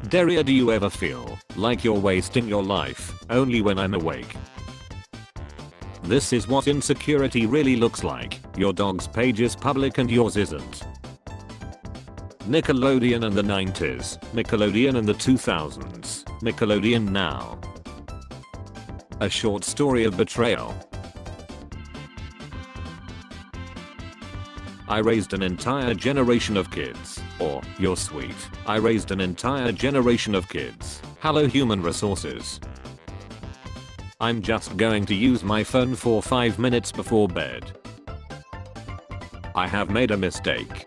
Daria, do you ever feel like you're wasting your life only when I'm awake? This is what insecurity really looks like. Your dog's page is public and yours isn't. Nickelodeon in the 90s, Nickelodeon in the 2000s, Nickelodeon now. A short story of betrayal. I raised an entire generation of kids. Or, you're sweet. I raised an entire generation of kids. Hello human resources. I'm just going to use my phone for 5 minutes before bed. I have made a mistake.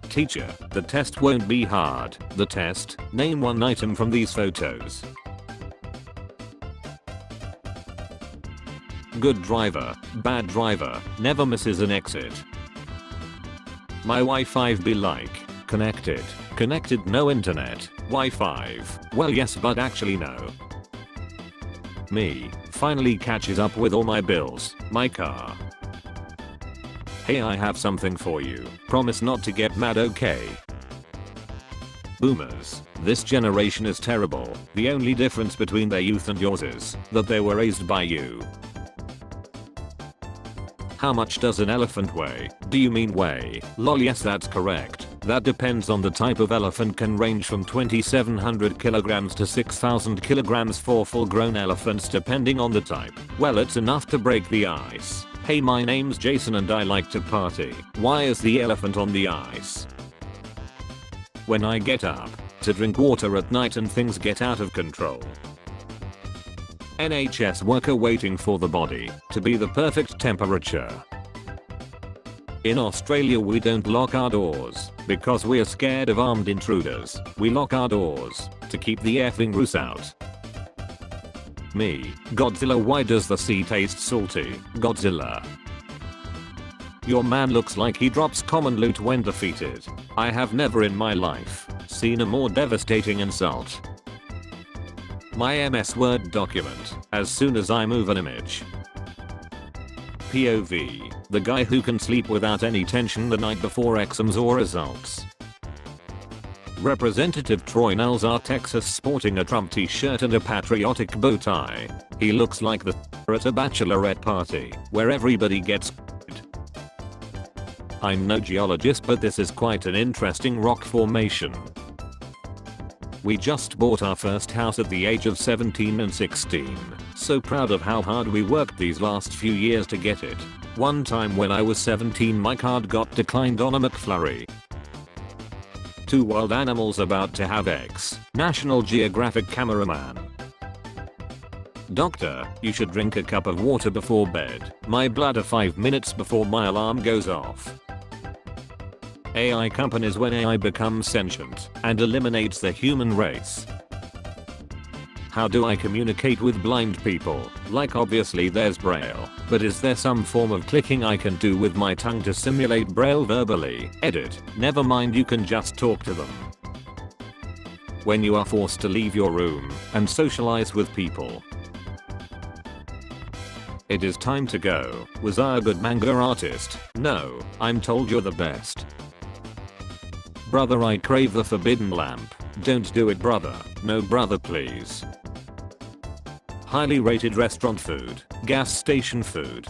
Teacher, the test won't be hard. The test, name one item from these photos. Good driver, bad driver, never misses an exit. My Wi-Fi be like, connected, connected no internet, Wi-Fi, well yes but actually no. Me, finally catches up with all my bills, my car. Hey, I have something for you, promise not to get mad, okay? Boomers, this generation is terrible. The only difference between their youth and yours is that they were raised by you. How much does an elephant weigh? Do you mean weigh? Lol, yes that's correct. That depends on the type of elephant, can range from 2,700 kilograms to 6,000 kilograms for full grown elephants depending on the type. Well, it's enough to break the ice. Hey, my name's Jason and I like to party. Why is the elephant on the ice? When I get up to drink water at night and things get out of control. NHS worker waiting for the body to be the perfect temperature. In Australia we don't lock our doors because we're scared of armed intruders. We lock our doors to keep the effing roos out. Me, Godzilla, why does the sea taste salty? Godzilla. Your man looks like he drops common loot when defeated. I have never in my life seen a more devastating insult. My MS Word document, as soon as I move an image. POV, the guy who can sleep without any tension the night before exams or results. Representative Troy Nelsar, Texas, sporting a Trump t-shirt and a patriotic bow tie. He looks like the at a bachelorette party, where everybody gets I'm no geologist, but this is quite an interesting rock formation. We just bought our first house at the age of 17 and 16. So proud of how hard we worked these last few years to get it. One time when I was 17 my card got declined on a McFlurry. Two wild animals about to have sex. National Geographic cameraman. Doctor, you should drink a cup of water before bed. My bladder 5 minutes before my alarm goes off. AI companies, when AI becomes sentient and eliminates the human race. How do I communicate with blind people? Like, obviously there's Braille, but is there some form of clicking I can do with my tongue to simulate Braille verbally? Edit, never mind, you can just talk to them. When you are forced to leave your room and socialize with people. It is time to go. Was I a good manga artist? No, I'm told you're the best. Brother, I crave the forbidden lamp. Don't do it, brother. No, brother, please. Highly rated restaurant food. Gas station food.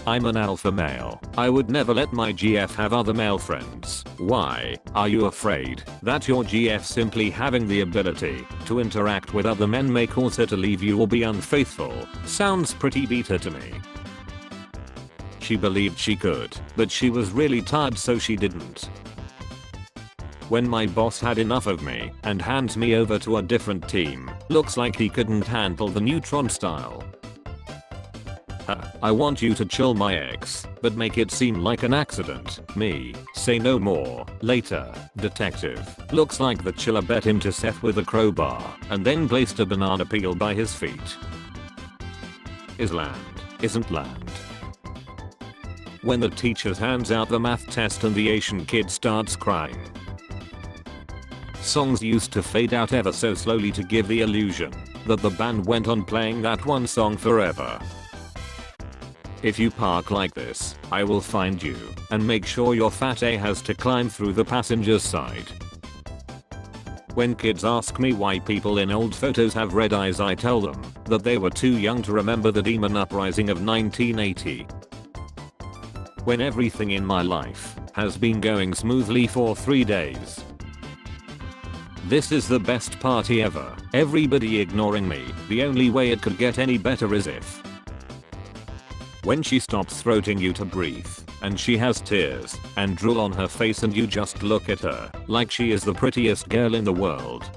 I'm an alpha male. I would never let my GF have other male friends. Why? Are you afraid that your GF simply having the ability to interact with other men may cause her to leave you or be unfaithful? Sounds pretty beta to me. She believed she could, but she was really tired so she didn't. When my boss had enough of me and hands me over to a different team, looks like he couldn't handle the neutron style. I want you to chill my ex, but make it seem like an accident. Me, say no more. Later, detective. Looks like the chiller bet him to Seth with a crowbar and then placed a banana peel by his feet. Is land, isn't land. When the teacher hands out the math test and the Asian kid starts crying. Songs used to fade out ever so slowly to give the illusion that the band went on playing that one song forever. If you park like this, I will find you and make sure your fat A has to climb through the passenger's side. When kids ask me why people in old photos have red eyes, I tell them that they were too young to remember the demon uprising of 1980. When everything in my life has been going smoothly for 3 days. This is the best party ever. Everybody ignoring me. The only way it could get any better is if when she stops throating you to breathe, and she has tears and drool on her face and you just look at her like she is the prettiest girl in the world.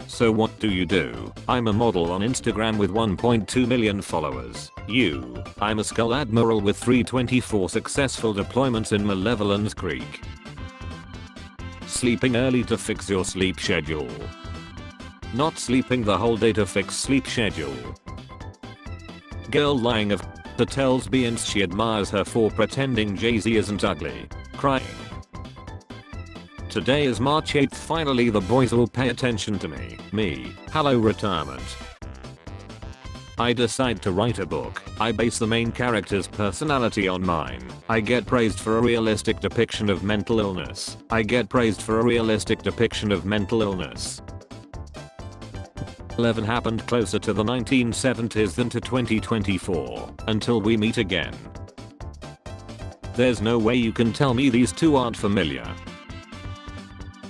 So what do? I'm a model on Instagram with 1.2 million followers. I'm a Skull Admiral with 324 successful deployments in Malevolence Creek. Sleeping early to fix your sleep schedule. Not sleeping the whole day to fix sleep schedule. Girl lying of tells Beyonce she admires her for pretending Jay-Z isn't ugly. Crying. Today is March 8th. Finally the boys will pay attention to me. Hello retirement. I decide to write a book. I base the main character's personality on mine. I get praised for a realistic depiction of mental illness. 11 happened closer to the 1970s than to 2024, until we meet again. There's no way you can tell me these two aren't familiar.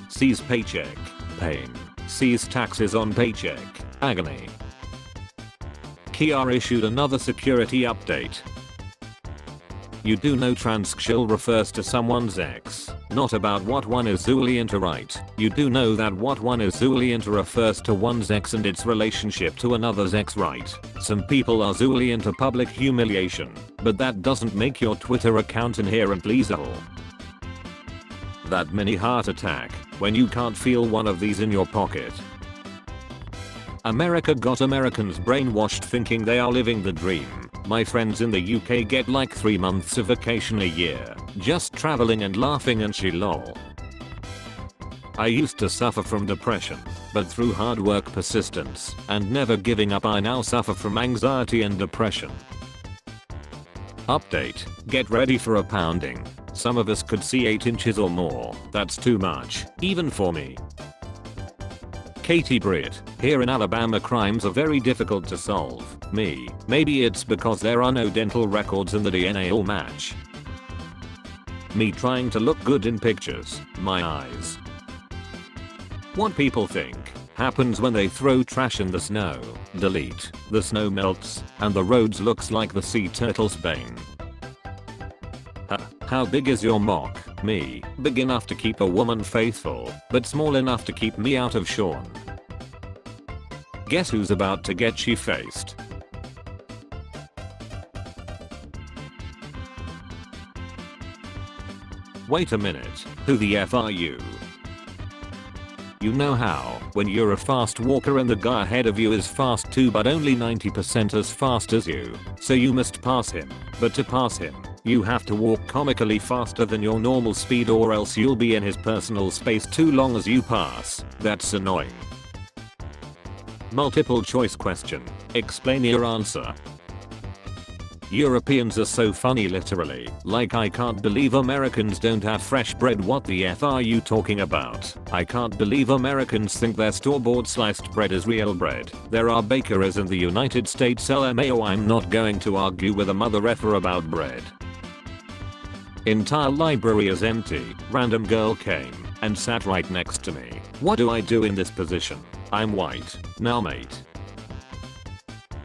C's paycheck, pain. C's taxes on paycheck, agony. Kia issued another security update. You do know transxial refers to someone's ex, not about what one is zoolly into, right? You do know that what one is zoolly into refers to one's ex and its relationship to another's ex, right? Some people are zoolly into public humiliation, but that doesn't make your Twitter account inherently zool. That mini heart attack when you can't feel one of these in your pocket. America got Americans brainwashed thinking they are living the dream. My friends in the UK get like 3 months of vacation a year, just traveling and laughing and she lol. I used to suffer from depression, but through hard work, persistence, and never giving up I now suffer from anxiety and depression. Update, get ready for a pounding. Some of us could see 8 inches or more. That's too much, even for me. Katie Britt, here in Alabama crimes are very difficult to solve. Maybe it's because there are no dental records and the DNA all match. Me trying to look good in pictures, my eyes. What people think happens when they throw trash in the snow. Delete, the snow melts, and the roads looks like the sea turtle's bane. How big is your mock? Me, big enough to keep a woman faithful, but small enough to keep me out of Sean. Guess who's about to get she-faced? Wait a minute, who the F are you? You know how, when you're a fast walker and the guy ahead of you is fast too but only 90% as fast as you, so you must pass him, but to pass him, you have to walk comically faster than your normal speed or else you'll be in his personal space too long as you pass. That's annoying. Multiple choice question. Explain your answer. Europeans are so funny literally. Like I can't believe Americans don't have fresh bread. What the F are you talking about? I can't believe Americans think their store-bought sliced bread is real bread. There are bakeries in the United States LMAO. I'm not going to argue with a mother effer about bread. Entire library is empty. Random girl came and sat right next to me. What do I do in this position? I'm white. Now mate.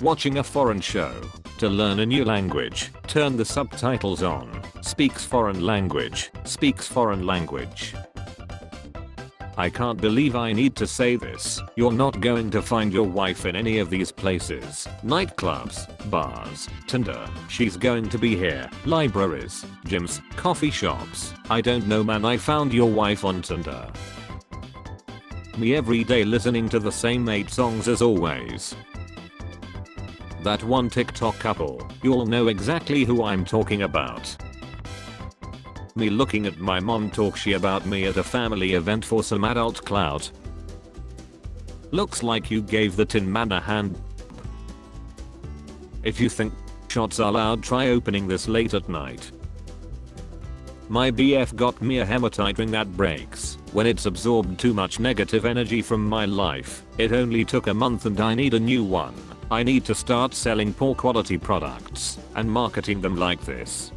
Watching a foreign show. To learn a new language, turn the subtitles on. Speaks foreign language. Speaks foreign language. I can't believe I need to say this. You're not going to find your wife in any of these places. Nightclubs, bars, Tinder. She's going to be here. Libraries, gyms, coffee shops. I don't know man, I found your wife on Tinder. Me every day listening to the same 8 songs as always. That one TikTok couple, you'll know exactly who I'm talking about. Me looking at my mom talk shit about me at a family event for some adult clout. Looks like you gave the Tin Man a hand. If you think shots are loud, try opening this late at night. My BF got me a hematite ring that breaks when it's absorbed too much negative energy from my life. It only took a month and I need a new one. I need to start selling poor quality products and marketing them like this.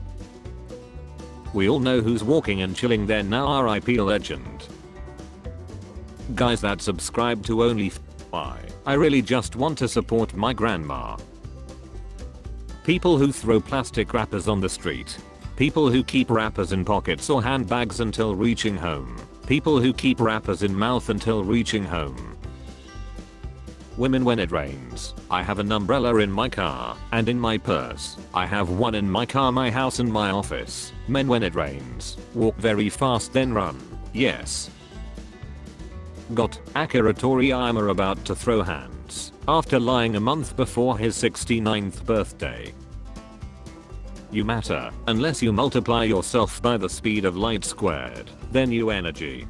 We all know who's walking and chilling there now, RIP legend. Guys that subscribe to only why? I really just want to support my grandma. People who throw plastic wrappers on the street. People who keep wrappers in pockets or handbags until reaching home. People who keep wrappers in mouth until reaching home. Women when it rains. I have an umbrella in my car and in my purse. I have one in my car, my house and my office. Men when it rains. Walk very fast then run. Yes. Got Akira Toriyama about to throw hands after lying a month before his 69th birthday. You matter unless you multiply yourself by the speed of light squared, then you energy.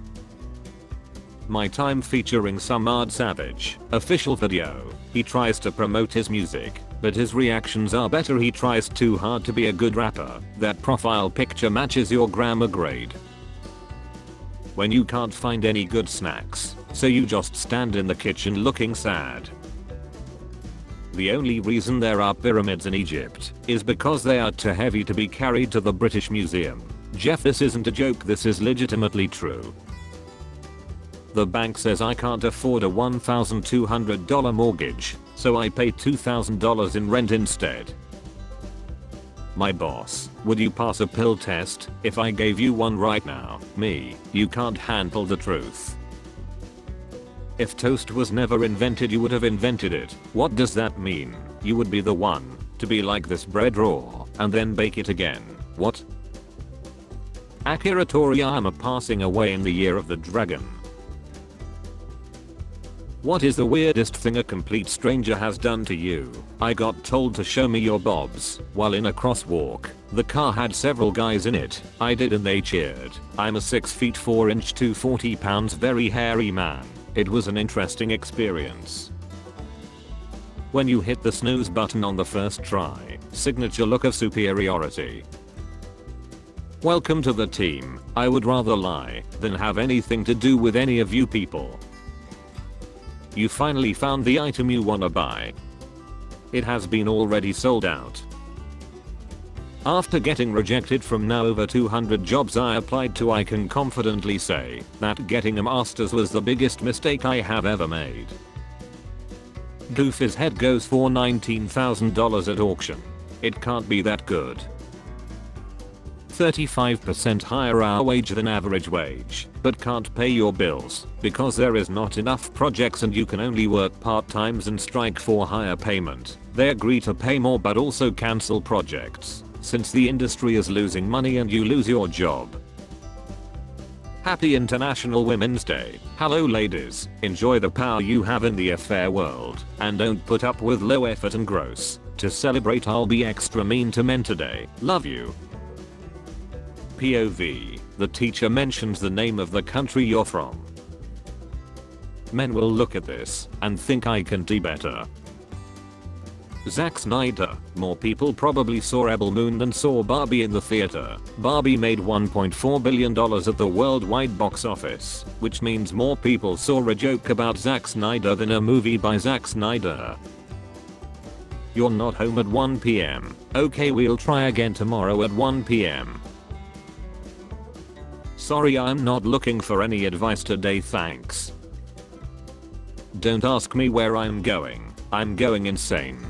My Time featuring Samad Savage, official video. He tries to promote his music, but his reactions are better. He tries too hard to be a good rapper. That profile picture matches your grammar grade. When you can't find any good snacks, so you just stand in the kitchen looking sad. The only reason there are pyramids in Egypt is because they are too heavy to be carried to the British Museum. Jeff, this isn't a joke, this is legitimately true. The bank says I can't afford a $1,200 mortgage, so I pay $2,000 in rent instead. My boss, would you pass a pill test if I gave you one right now? Me, you can't handle the truth. If toast was never invented, you would have invented it. What does that mean? You would be the one to be like this bread raw and then bake it again. What? Akira Toriyama passing away in the year of the dragon. What is the weirdest thing a complete stranger has done to you? I got told to show me your bobs while in a crosswalk. The car had several guys in it. I did and they cheered. I'm a 6 feet 4 inch 240 pounds very hairy man. It was an interesting experience. When you hit the snooze button on the first try, signature look of superiority. Welcome to the team. I would rather lie than have anything to do with any of you people. You finally found the item you wanna buy. It has been already sold out. After getting rejected from now over 200 jobs I applied to, I can confidently say that getting a master's was the biggest mistake I have ever made. Goofy's head goes for $19,000 at auction. It can't be that good. 35% higher hour wage than average wage, but can't pay your bills because there is not enough projects and you can only work part-times and strike for higher payment. They agree to pay more but also cancel projects since the industry is losing money and you lose your job. Happy International Women's Day. Hello ladies, enjoy the power you have in the affair world and don't put up with low effort and gross. To celebrate I'll be extra mean to men today. Love you. POV. The teacher mentions the name of the country you're from. Men will look at this and think I can do better. Zack Snyder. More people probably saw Rebel Moon than saw Barbie in the theater. Barbie made $1.4 billion at the worldwide box office, which means more people saw a joke about Zack Snyder than a movie by Zack Snyder. You're not home at 1 PM. Okay, we'll try again tomorrow at 1 PM. Sorry, I'm not looking for any advice today, thanks. Don't ask me where I'm going. I'm going insane.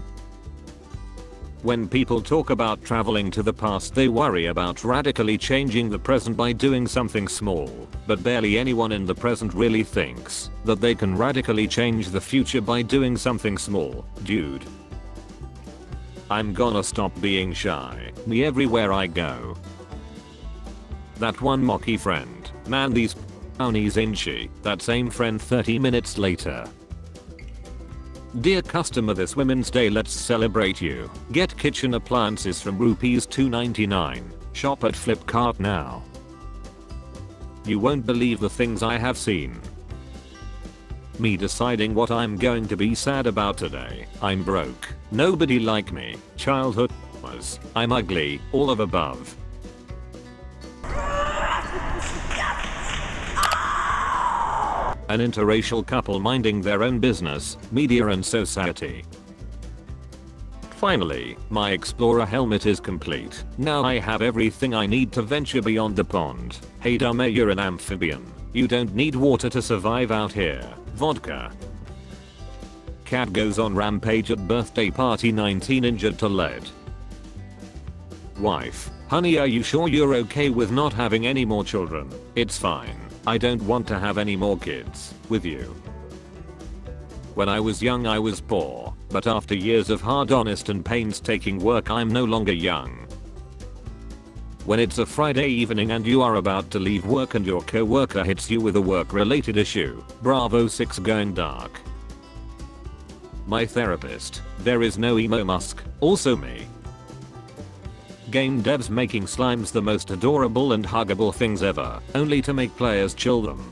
When people talk about traveling to the past, they worry about radically changing the present by doing something small, but barely anyone in the present really thinks that they can radically change the future by doing something small, dude. I'm gonna stop being shy. Me everywhere I go. That one mocky friend. Man, these brownies inchy. That same friend 30 minutes later. Dear customer, this Women's Day let's celebrate you. Get kitchen appliances from ₹299. Shop at Flipkart now. You won't believe the things I have seen. Me deciding what I'm going to be sad about today. I'm broke. Nobody like me. Childhood was. I'm ugly. All of above. An interracial couple minding their own business, media and society. Finally, my explorer helmet is complete. Now I have everything I need to venture beyond the pond. Hey dummy, you're an amphibian. You don't need water to survive out here. Vodka. Cat goes on rampage at birthday party, 19 injured to lead. Wife. Honey, are you sure you're okay with not having any more children? It's fine. I don't want to have any more kids with you. When I was young I was poor, but after years of hard, honest and painstaking work I'm no longer young. When it's a Friday evening and you are about to leave work and your co-worker hits you with a work-related issue, Bravo 6 going dark. My therapist. There is no emo Musk, also me. Game devs making slimes the most adorable and huggable things ever, only to make players chill them.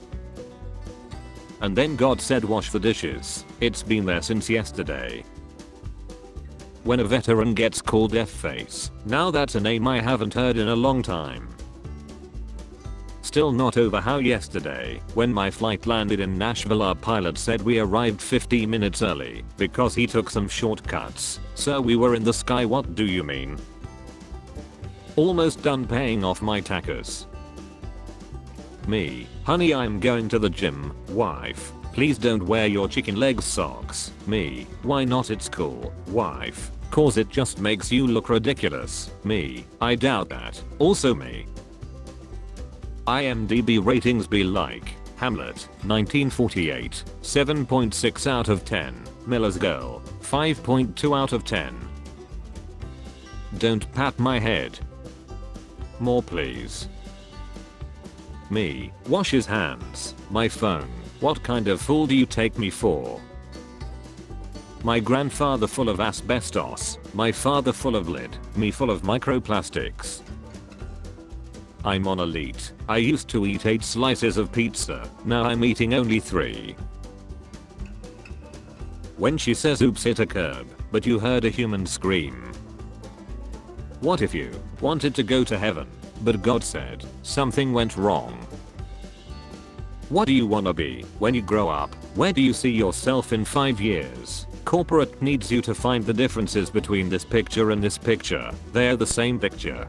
And then God said wash the dishes. It's been there since yesterday. When a veteran gets called F-face. Now that's a name I haven't heard in a long time. Still not over how yesterday, when my flight landed in Nashville, our pilot said we arrived 15 minutes early because he took some shortcuts. So we were in the sky. What do you mean? Almost done paying off my tacos. Me. Honey, I'm going to the gym. Wife. Please don't wear your chicken leg socks. Me. Why not? It's cool. Wife. Cause it just makes you look ridiculous. Me. I doubt that. Also me. IMDb ratings be like. Hamlet. 1948. 7.6 out of 10. Miller's Girl. 5.2 out of 10. Don't pat my head. More please. Me. Wash his hands. My phone. What kind of fool do you take me for? My grandfather full of asbestos. My father full of lead. Me full of microplastics. I'm on elite. I used to eat 8 slices of pizza. Now I'm eating only 3. When she says oops, hit a curb, but you heard a human scream. What if you wanted to go to heaven, but God said something went wrong? What do you wanna be when you grow up? Where do you see yourself in 5 years? Corporate needs you to find the differences between this picture and this picture. They're the same picture.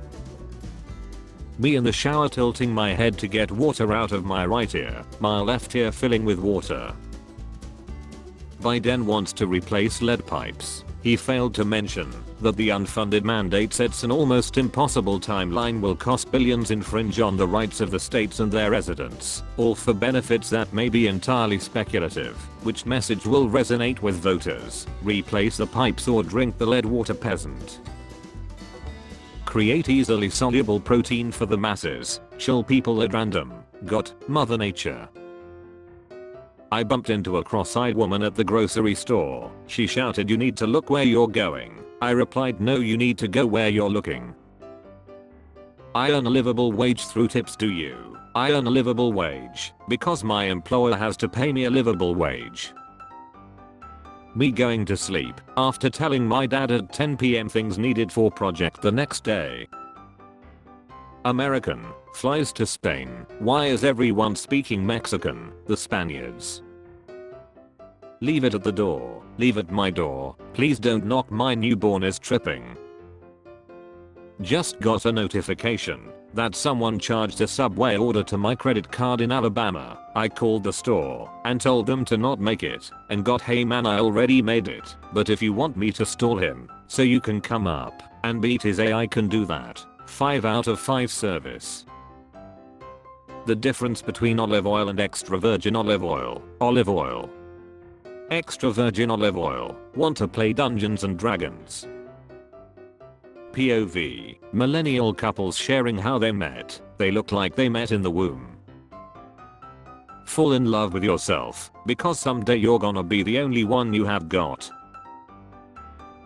Me in the shower tilting my head to get water out of my right ear, my left ear filling with water. Biden wants to replace lead pipes. He failed to mention that the unfunded mandate sets an almost impossible timeline, will cost billions, infringe on the rights of the states and their residents, all for benefits that may be entirely speculative. Which message will resonate with voters? Replace the pipes or drink the lead water, peasant? Create easily soluble protein for the masses. Chill people at random. Got Mother Nature. I bumped into a cross-eyed woman at the grocery store. She shouted, "You need to look where you're going." I replied, "No, you need to go where you're looking." I earn a livable wage through tips. Do you? I earn a livable wage because my employer has to pay me a livable wage. Me going to sleep after telling my dad at 10 PM things needed for project the next day. American flies to Spain. Why is everyone speaking Mexican? The Spaniards. Leave it at the door. Leave at my door. Please don't knock. My newborn is tripping. Just got a notification that someone charged a Subway order to my credit card in Alabama. I called the store and told them to not make it and got, "Hey man, I already made it, but if you want me to stall him so you can come up and beat his A, I can do that." 5 out of 5 service. The difference between olive oil and extra virgin olive oil. Olive oil. Extra virgin olive oil. Want to play Dungeons and Dragons? POV. Millennial couples sharing how they met. They look like they met in the womb. Fall in love with yourself because someday you're gonna be the only one you have got.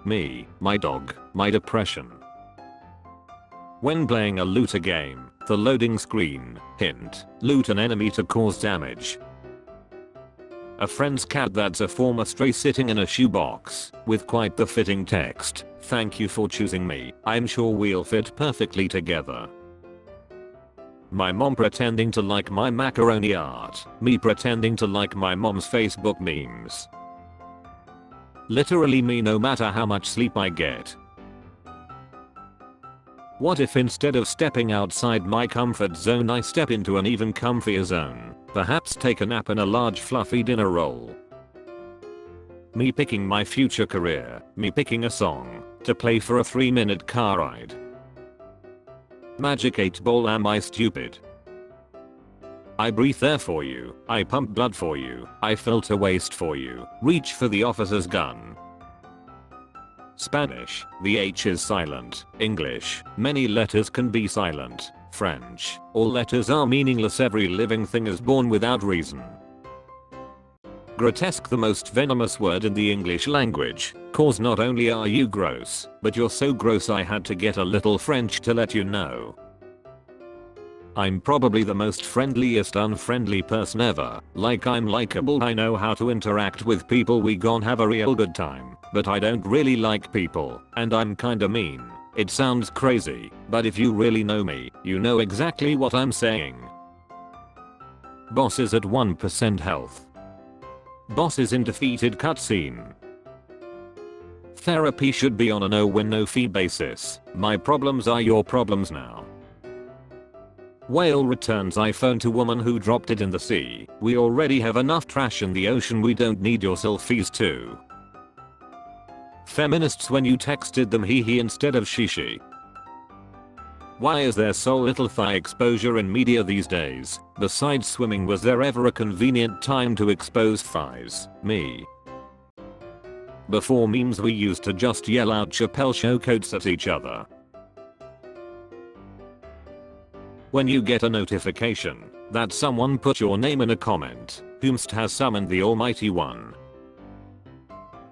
Me, my dog, my depression. When playing a looter game, the loading screen, hint, loot an enemy to cause damage. A friend's cat that's a former stray sitting in a shoebox, with quite the fitting text, "Thank you for choosing me, I'm sure we'll fit perfectly together." My mom pretending to like my macaroni art. Me pretending to like my mom's Facebook memes. Literally me no matter how much sleep I get. What if instead of stepping outside my comfort zone I step into an even comfier zone? Perhaps take a nap in a large fluffy dinner roll. Me picking my future career. Me picking a song to play for a 3-minute car ride. Magic 8 Ball, am I stupid? I breathe air for you. I pump blood for you. I filter waste for you. Reach for the officer's gun. Spanish, the H is silent. English, many letters can be silent. French, all letters are meaningless. Every living thing is born without reason. Grotesque, the most venomous word in the English language. Cause not only are you gross, but you're so gross I had to get a little French to let you know. I'm probably the most friendliest unfriendly person ever. Like I'm likable, I know how to interact with people, we gon' have a real good time. But I don't really like people, and I'm kinda mean. It sounds crazy, but if you really know me, you know exactly what I'm saying. Boss is at 1% health. Boss is in defeated cutscene. Therapy should be on a no-win no-fee basis. My problems are your problems now. Whale returns iPhone to woman who dropped it in the sea. We already have enough trash in the ocean, we don't need your selfies too. Feminists, when you texted them he instead of she. Why is there so little thigh exposure in media these days? Besides swimming, was there ever a convenient time to expose thighs? Me. Before memes we used to just yell out Chappelle Show quotes at each other. When you get a notification that someone put your name in a comment, whomst has summoned the Almighty One.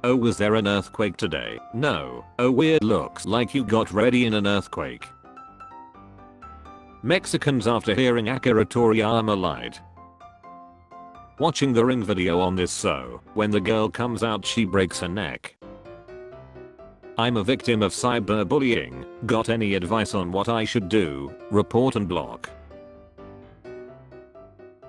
Oh, was there an earthquake today? No. Oh, weird, looks like you got ready in an earthquake. Mexicans after hearing Akira Toriyama lied. Watching the Ring video on this, so when the girl comes out she breaks her neck. I'm a victim of cyberbullying. Got any advice on what I should do? Report and block.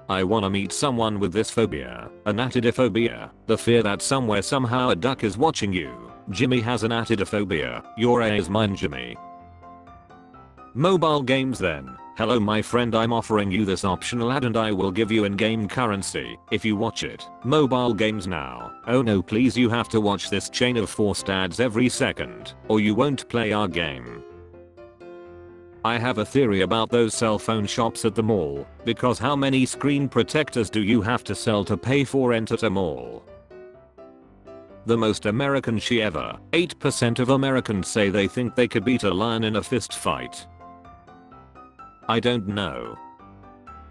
I wanna meet someone with this phobia, anatidophobia, the fear that somewhere somehow a duck is watching you. Jimmy has an atidophobia. Your A is mine, Jimmy. Mobile games then. Hello my friend, I'm offering you this optional ad and I will give you in-game currency if you watch it. Mobile games now. Oh no, please, you have to watch this chain of forced ads every second or you won't play our game. I have a theory about those cell phone shops at the mall, because how many screen protectors do you have to sell to pay for rent at a mall? The most American she ever. 8% of Americans say they think they could beat a lion in a fist fight. I don't know.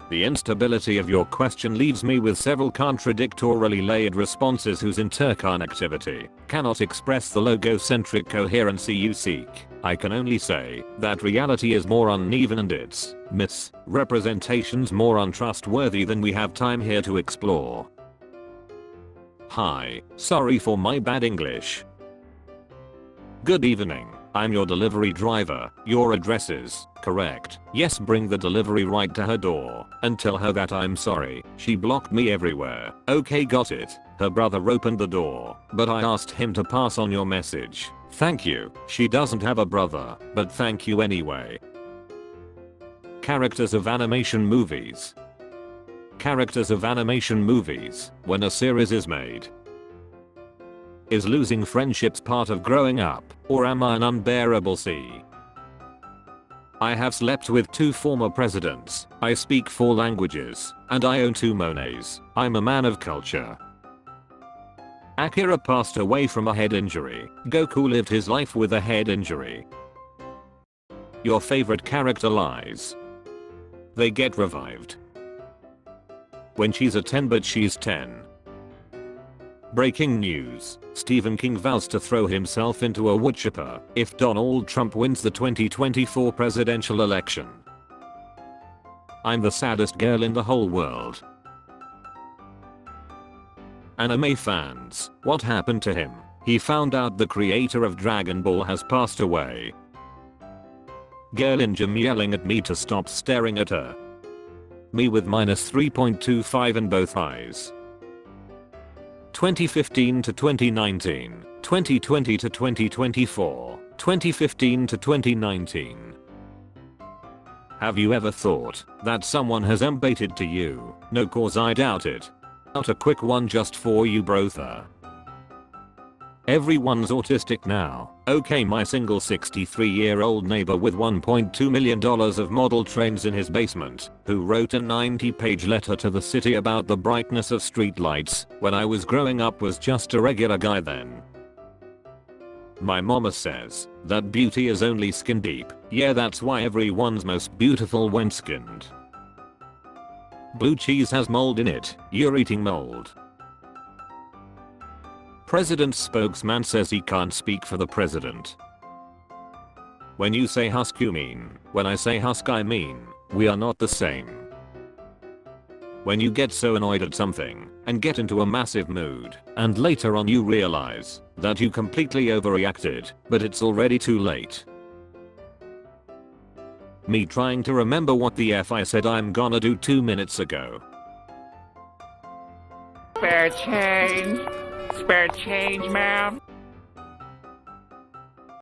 The instability of your question leaves me with several contradictorily layered responses whose interconnectivity cannot express the logocentric coherency you seek. I can only say that reality is more uneven and its misrepresentations more untrustworthy than we have time here to explore. Hi, sorry for my bad English. Good evening. I'm your delivery driver. Your address is correct. Yes, bring the delivery right to her door and tell her that I'm sorry. She blocked me everywhere. Okay, got it. Her brother opened the door, but I asked him to pass on your message. Thank you. She doesn't have a brother, but thank you anyway. Characters of animation movies. Characters of animation movies. When a series is made. Is losing friendships part of growing up, or am I an unbearable C? I have slept with 2 former presidents, I speak 4 languages, and I own 2 Monets. I'm a man of culture. Akira passed away from a head injury. Goku lived his life with a head injury. Your favorite character lies. They get revived. When she's a 10 but she's 10. Breaking news. Stephen King vows to throw himself into a woodchipper if Donald Trump wins the 2024 presidential election. I'm the saddest girl in the whole world. Anime fans, what happened to him? He found out the creator of Dragon Ball has passed away. Girl in gym yelling at me to stop staring at her. Me with -3.25 in both eyes. 2015 to 2019, 2020 to 2024, 2015 to 2019. Have you ever thought that someone has baited to you? No, cause I doubt it. Out a quick one just for you, brother. Everyone's autistic now. Okay, my single 63-year-old neighbor with $1.2 million of model trains in his basement, who wrote a 90-page letter to the city about the brightness of streetlights when I was growing up, was just a regular guy then. My mama says that beauty is only skin deep. Yeah, that's why everyone's most beautiful when skinned. Blue cheese has mold in it. You're eating mold. President's spokesman says he can't speak for the president. When you say husk, you mean. When I say husk, I mean we are not the same. When you get so annoyed at something and get into a massive mood, and later on you realize that you completely overreacted, but it's already too late. Me trying to remember what the F I said I'm gonna do 2 minutes ago. Spare change. Spare change, ma'am.